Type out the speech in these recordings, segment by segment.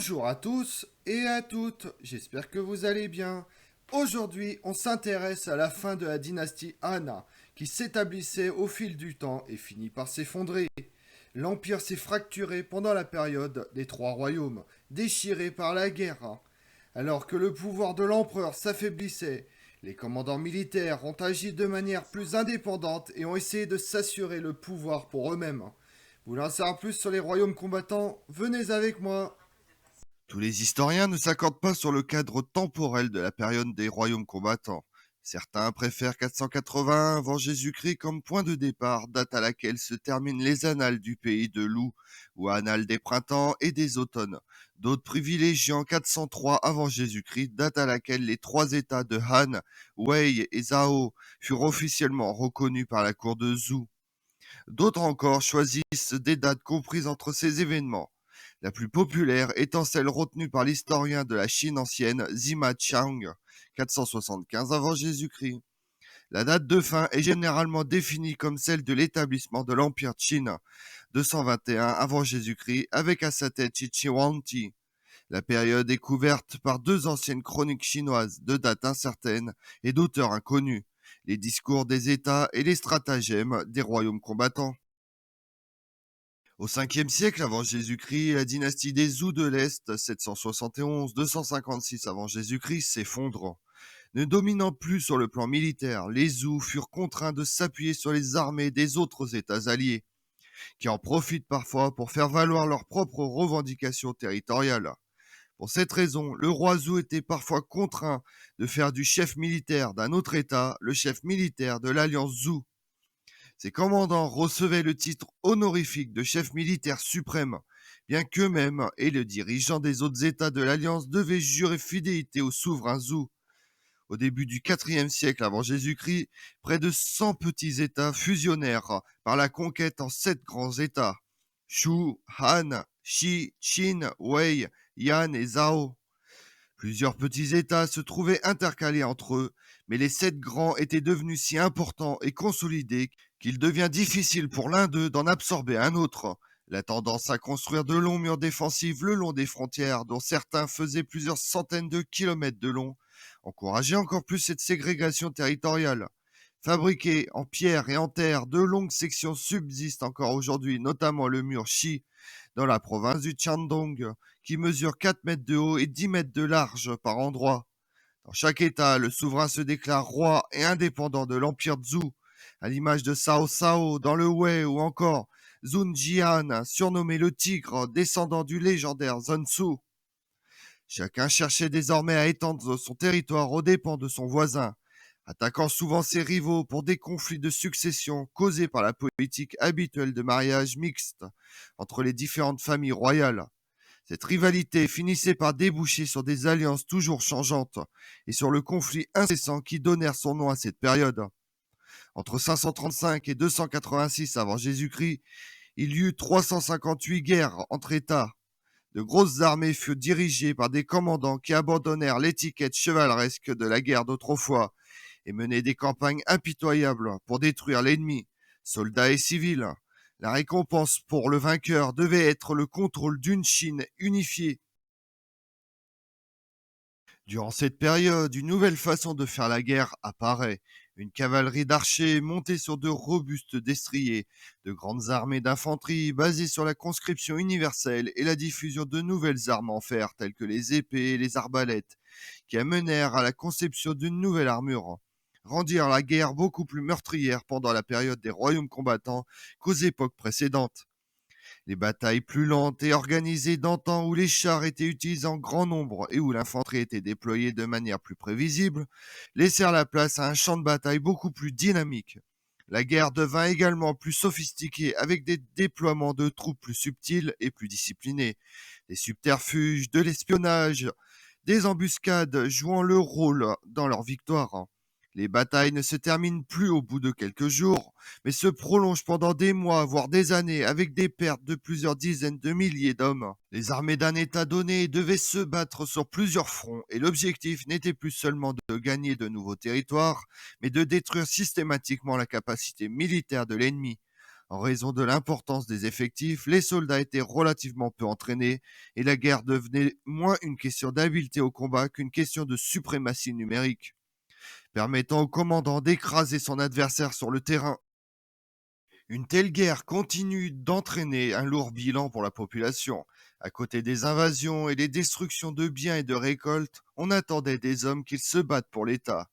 Bonjour à tous et à toutes, j'espère que vous allez bien. Aujourd'hui, on s'intéresse à la fin de la dynastie Han, qui s'établissait au fil du temps et finit par s'effondrer. L'empire s'est fracturé pendant la période des Trois Royaumes, déchiré par la guerre. Alors que le pouvoir de l'empereur s'affaiblissait, les commandants militaires ont agi de manière plus indépendante et ont essayé de s'assurer le pouvoir pour eux-mêmes. Vous voulez en savoir plus sur les royaumes combattants? Venez avec moi. Tous les historiens ne s'accordent pas sur le cadre temporel de la période des royaumes combattants. Certains préfèrent 481 avant Jésus-Christ comme point de départ, date à laquelle se terminent les annales du pays de Lou, ou annales des printemps et des automnes. D'autres privilégiant 403 avant Jésus-Christ, date à laquelle les trois états de Han, Wei et Zhao furent officiellement reconnus par la cour de Zhou. D'autres encore choisissent des dates comprises entre ces événements, la plus populaire étant celle retenue par l'historien de la Chine ancienne Sima Qiang, 475 avant Jésus-Christ. La date de fin est généralement définie comme celle de l'établissement de l'Empire de Chine, 221 avant Jésus-Christ, avec à sa tête Shi Huangdi. La période est couverte par deux anciennes chroniques chinoises de date incertaine et d'auteurs inconnus, les discours des États et les stratagèmes des royaumes combattants. Au 5e siècle avant Jésus-Christ, la dynastie des Zhou de l'Est, 771-256 avant Jésus-Christ, s'effondre. Ne dominant plus sur le plan militaire, les Zhou furent contraints de s'appuyer sur les armées des autres États alliés, qui en profitent parfois pour faire valoir leurs propres revendications territoriales. Pour cette raison, le roi Zhou était parfois contraint de faire du chef militaire d'un autre État le chef militaire de l'alliance Zhou. Ces commandants recevaient le titre honorifique de chef militaire suprême, bien qu'eux-mêmes et le dirigeant des autres États de l'Alliance devaient jurer fidélité au souverain Zhou. Au début du IVe siècle avant Jésus-Christ, près de 100 petits États fusionnèrent par la conquête en 7 grands États: Shu, Han, Shi, Qin, Wei, Yan et Zhao. Plusieurs petits États se trouvaient intercalés entre eux, mais les 7 grands étaient devenus si importants et consolidés qu'il devient difficile pour l'un d'eux d'en absorber un autre. La tendance à construire de longs murs défensifs le long des frontières, dont certains faisaient plusieurs centaines de kilomètres de long, encourageait encore plus cette ségrégation territoriale. Fabriqués en pierre et en terre, de longues sections subsistent encore aujourd'hui, notamment le mur Shi, dans la province du Shandong, qui mesure 4 mètres de haut et 10 mètres de large par endroit. Dans chaque État, le souverain se déclare roi et indépendant de l'Empire Zhou, à l'image de Cao Cao dans le Wei ou encore Sun Jian, surnommé le Tigre, descendant du légendaire Sun Tzu. Chacun cherchait désormais à étendre son territoire aux dépens de son voisin, attaquant souvent ses rivaux pour des conflits de succession causés par la politique habituelle de mariage mixte entre les différentes familles royales. Cette rivalité finissait par déboucher sur des alliances toujours changeantes et sur le conflit incessant qui donnèrent son nom à cette période. Entre 535 et 286 avant Jésus-Christ, il y eut 358 guerres entre États. De grosses armées furent dirigées par des commandants qui abandonnèrent l'étiquette chevaleresque de la guerre d'autrefois et menaient des campagnes impitoyables pour détruire l'ennemi, soldats et civils. La récompense pour le vainqueur devait être le contrôle d'une Chine unifiée. Durant cette période, une nouvelle façon de faire la guerre apparaît. Une cavalerie d'archers montée sur de robustes destriers, de grandes armées d'infanterie basées sur la conscription universelle et la diffusion de nouvelles armes en fer telles que les épées et les arbalètes, qui amenèrent à la conception d'une nouvelle armure, rendirent la guerre beaucoup plus meurtrière pendant la période des royaumes combattants qu'aux époques précédentes. Les batailles plus lentes et organisées d'antan où les chars étaient utilisés en grand nombre et où l'infanterie était déployée de manière plus prévisible, laissèrent la place à un champ de bataille beaucoup plus dynamique. La guerre devint également plus sophistiquée avec des déploiements de troupes plus subtils et plus disciplinés, des subterfuges, de l'espionnage, des embuscades jouant leur rôle dans leur victoire. Les batailles ne se terminent plus au bout de quelques jours, mais se prolongent pendant des mois, voire des années, avec des pertes de plusieurs dizaines de milliers d'hommes. Les armées d'un État donné devaient se battre sur plusieurs fronts, et l'objectif n'était plus seulement de gagner de nouveaux territoires, mais de détruire systématiquement la capacité militaire de l'ennemi. En raison de l'importance des effectifs, les soldats étaient relativement peu entraînés et la guerre devenait moins une question d'habileté au combat qu'une question de suprématie numérique, permettant au commandant d'écraser son adversaire sur le terrain. Une telle guerre continue d'entraîner un lourd bilan pour la population. À côté des invasions et des destructions de biens et de récoltes, on attendait des hommes qu'ils se battent pour l'État.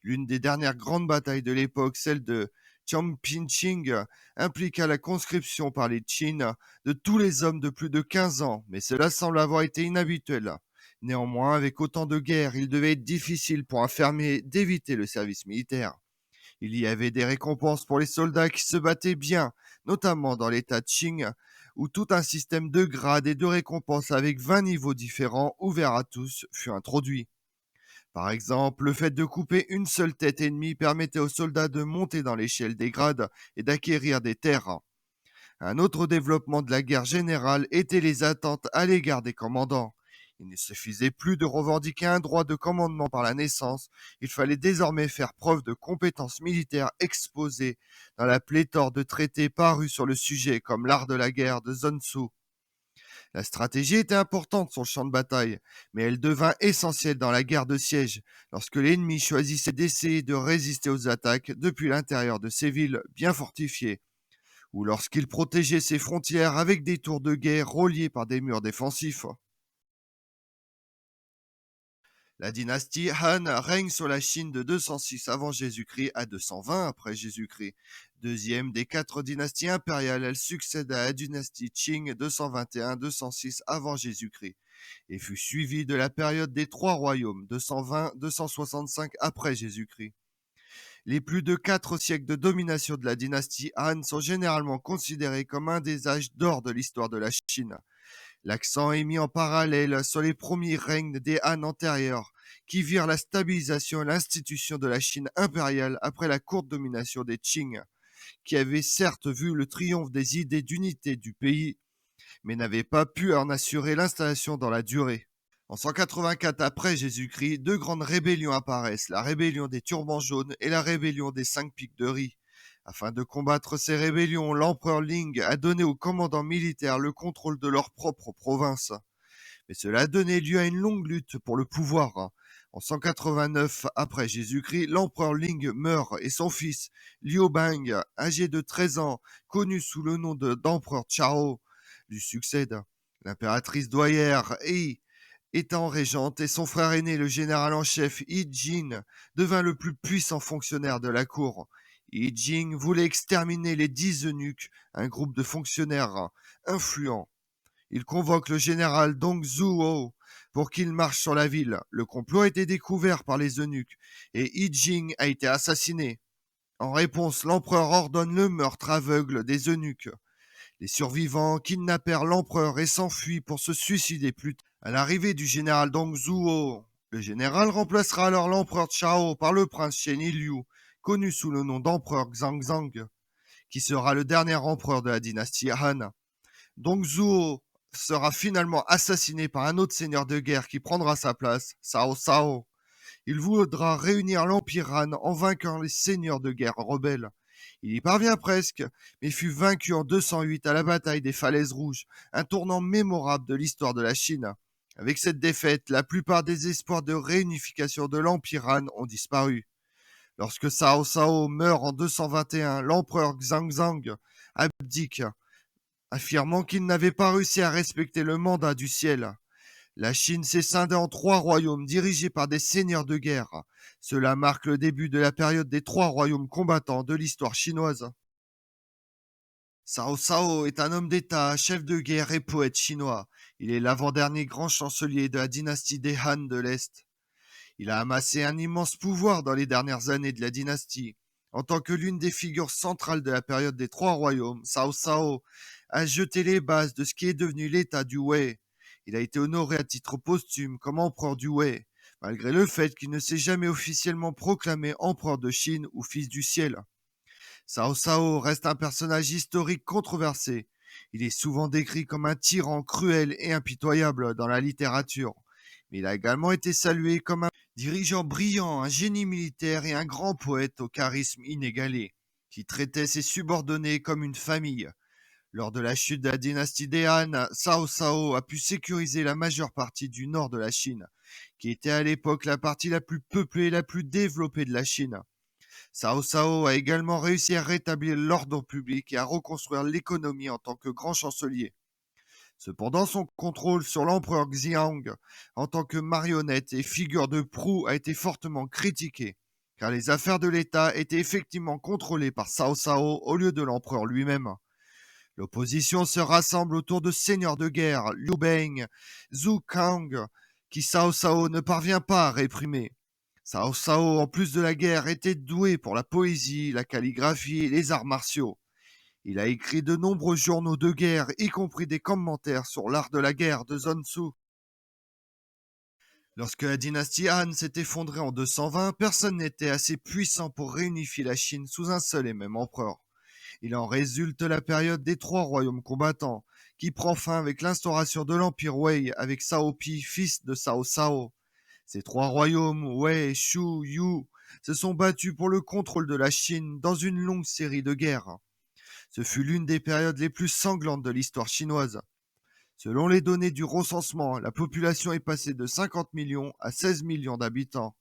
L'une des dernières grandes batailles de l'époque, celle de Chongpingqing, impliqua la conscription par les Qin de tous les hommes de plus de 15 ans, mais cela semble avoir été inhabituel. Néanmoins, avec autant de guerres, il devait être difficile pour un fermier d'éviter le service militaire. Il y avait des récompenses pour les soldats qui se battaient bien, notamment dans l'état de Qing, où tout un système de grades et de récompenses avec 20 niveaux différents ouverts à tous fut introduit. Par exemple, le fait de couper une seule tête ennemie permettait aux soldats de monter dans l'échelle des grades et d'acquérir des terres. Un autre développement de la guerre générale était les attentes à l'égard des commandants. Il ne suffisait plus de revendiquer un droit de commandement par la naissance, il fallait désormais faire preuve de compétences militaires exposées dans la pléthore de traités parus sur le sujet comme l'art de la guerre de Sun Tzu. La stratégie était importante sur le champ de bataille, mais elle devint essentielle dans la guerre de siège, lorsque l'ennemi choisissait d'essayer de résister aux attaques depuis l'intérieur de ses villes bien fortifiées, ou lorsqu'il protégeait ses frontières avec des tours de guerre reliées par des murs défensifs. La dynastie Han règne sur la Chine de 206 avant Jésus-Christ à 220 après Jésus-Christ. Deuxième des 4 dynasties impériales, elle succède à la dynastie Qing 221-206 avant Jésus-Christ et fut suivie de la période des 3 royaumes 220-265 après Jésus-Christ. Les plus de 4 siècles de domination de la dynastie Han sont généralement considérés comme un des âges d'or de l'histoire de la Chine. L'accent est mis en parallèle sur les premiers règnes des Han antérieurs, qui virent la stabilisation et l'institution de la Chine impériale après la courte domination des Qing, qui avaient certes vu le triomphe des idées d'unité du pays, mais n'avaient pas pu en assurer l'installation dans la durée. En 184 après Jésus-Christ, 2 grandes rébellions apparaissent, la rébellion des Turbans jaunes et la rébellion des 5 pics de riz. Afin de combattre ces rébellions, l'empereur Ling a donné aux commandants militaires le contrôle de leur propre province. Mais cela a donné lieu à une longue lutte pour le pouvoir. En 189 après Jésus-Christ, l'empereur Ling meurt et son fils, Liu Bang, âgé de 13 ans, connu sous le nom d'empereur Chao, lui succède. L'impératrice douairière Yi étant régente et son frère aîné, le général en chef Yi Jin, devint le plus puissant fonctionnaire de la cour. Yi Jing voulait exterminer les 10 eunuques, un groupe de fonctionnaires influents. Il convoque le général Dong Zhuo pour qu'il marche sur la ville. Le complot a été découvert par les eunuques et Yi Jing a été assassiné. En réponse, l'empereur ordonne le meurtre aveugle des eunuques. Les survivants kidnappèrent l'empereur et s'enfuient pour se suicider plus tard. À l'arrivée du général Dong Zhuo, le général remplacera alors l'empereur Chao par le prince Chen Liu, connu sous le nom d'empereur Xianzang, qui sera le dernier empereur de la dynastie Han. Dong Zhuo sera finalement assassiné par un autre seigneur de guerre qui prendra sa place, Cao Cao. Il voudra réunir l'Empire Han en vainquant les seigneurs de guerre rebelles. Il y parvient presque, mais fut vaincu en 208 à la bataille des Falaises Rouges, un tournant mémorable de l'histoire de la Chine. Avec cette défaite, la plupart des espoirs de réunification de l'Empire Han ont disparu. Lorsque Cao Cao meurt en 221, l'empereur Xianzang abdique, affirmant qu'il n'avait pas réussi à respecter le mandat du ciel. La Chine s'est scindée en 3 royaumes dirigés par des seigneurs de guerre. Cela marque le début de la période des 3 royaumes combattants de l'histoire chinoise. Cao Cao est un homme d'État, chef de guerre et poète chinois. Il est l'avant-dernier grand chancelier de la dynastie des Han de l'Est. Il a amassé un immense pouvoir dans les dernières années de la dynastie. En tant que l'une des figures centrales de la période des 3 royaumes, Cao Cao a jeté les bases de ce qui est devenu l'État du Wei. Il a été honoré à titre posthume comme empereur du Wei, malgré le fait qu'il ne s'est jamais officiellement proclamé empereur de Chine ou fils du ciel. Cao Cao reste un personnage historique controversé. Il est souvent décrit comme un tyran cruel et impitoyable dans la littérature, mais il a également été salué comme un dirigeant brillant, un génie militaire et un grand poète au charisme inégalé, qui traitait ses subordonnés comme une famille. Lors de la chute de la dynastie des Han, Cao Cao a pu sécuriser la majeure partie du nord de la Chine, qui était à l'époque la partie la plus peuplée et la plus développée de la Chine. Cao Cao a également réussi à rétablir l'ordre public et à reconstruire l'économie en tant que grand chancelier. Cependant, son contrôle sur l'empereur Xiang en tant que marionnette et figure de proue a été fortement critiqué, car les affaires de l'État étaient effectivement contrôlées par Cao Cao au lieu de l'empereur lui-même. L'opposition se rassemble autour de seigneurs de guerre, Liu Beng, Zhu Kang, qui Cao Cao ne parvient pas à réprimer. Cao Cao, en plus de la guerre, était doué pour la poésie, la calligraphie et les arts martiaux. Il a écrit de nombreux journaux de guerre, y compris des commentaires sur l'art de la guerre de Sun Tzu. Lorsque la dynastie Han s'est effondrée en 220, personne n'était assez puissant pour réunifier la Chine sous un seul et même empereur. Il en résulte la période des trois royaumes combattants, qui prend fin avec l'instauration de l'empire Wei avec Cao Pi, fils de Cao Cao. Ces trois royaumes, Wei, Shu, Yu, se sont battus pour le contrôle de la Chine dans une longue série de guerres. Ce fut l'une des périodes les plus sanglantes de l'histoire chinoise. Selon les données du recensement, la population est passée de 50 millions à 16 millions d'habitants.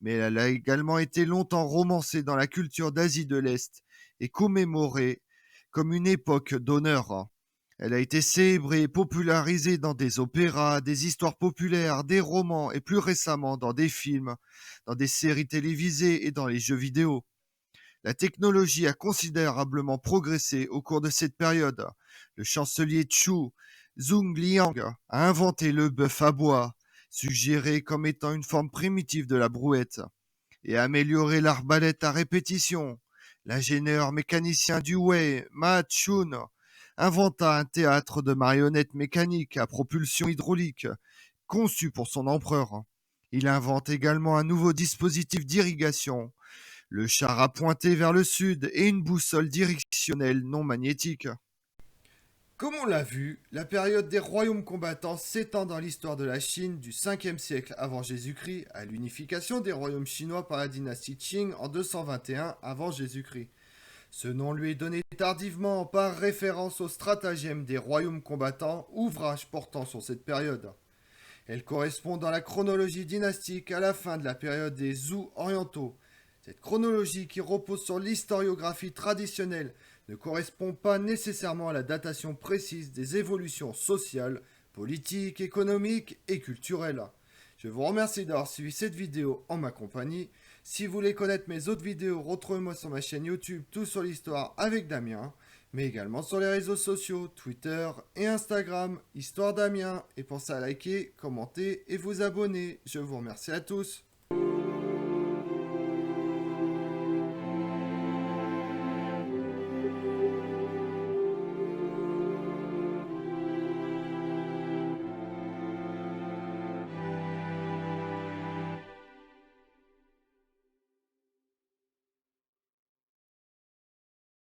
Mais elle a également été longtemps romancée dans la culture d'Asie de l'Est et commémorée comme une époque d'honneur. Elle a été célébrée et popularisée dans des opéras, des histoires populaires, des romans et plus récemment dans des films, dans des séries télévisées et dans les jeux vidéo. La technologie a considérablement progressé au cours de cette période. Le chancelier Chu Zhongliang a inventé le bœuf à bois, suggéré comme étant une forme primitive de la brouette, et a amélioré l'arbalète à répétition. L'ingénieur mécanicien du Wei, Ma Chun, inventa un théâtre de marionnettes mécaniques à propulsion hydraulique, conçu pour son empereur. Il invente également un nouveau dispositif d'irrigation, le char à pointer vers le sud et une boussole directionnelle non magnétique. Comme on l'a vu, la période des royaumes combattants s'étend dans l'histoire de la Chine du 5e siècle avant Jésus-Christ à l'unification des royaumes chinois par la dynastie Qing en 221 avant Jésus-Christ. Ce nom lui est donné tardivement par référence au stratagème des royaumes combattants, ouvrage portant sur cette période. Elle correspond dans la chronologie dynastique à la fin de la période des Zhou orientaux. Cette chronologie qui repose sur l'historiographie traditionnelle ne correspond pas nécessairement à la datation précise des évolutions sociales, politiques, économiques et culturelles. Je vous remercie d'avoir suivi cette vidéo en ma compagnie. Si vous voulez connaître mes autres vidéos, retrouvez-moi sur ma chaîne YouTube Tout sur l'Histoire avec Damien, mais également sur les réseaux sociaux, Twitter et Instagram, Histoire Damien. Et pensez à liker, commenter et vous abonner. Je vous remercie à tous.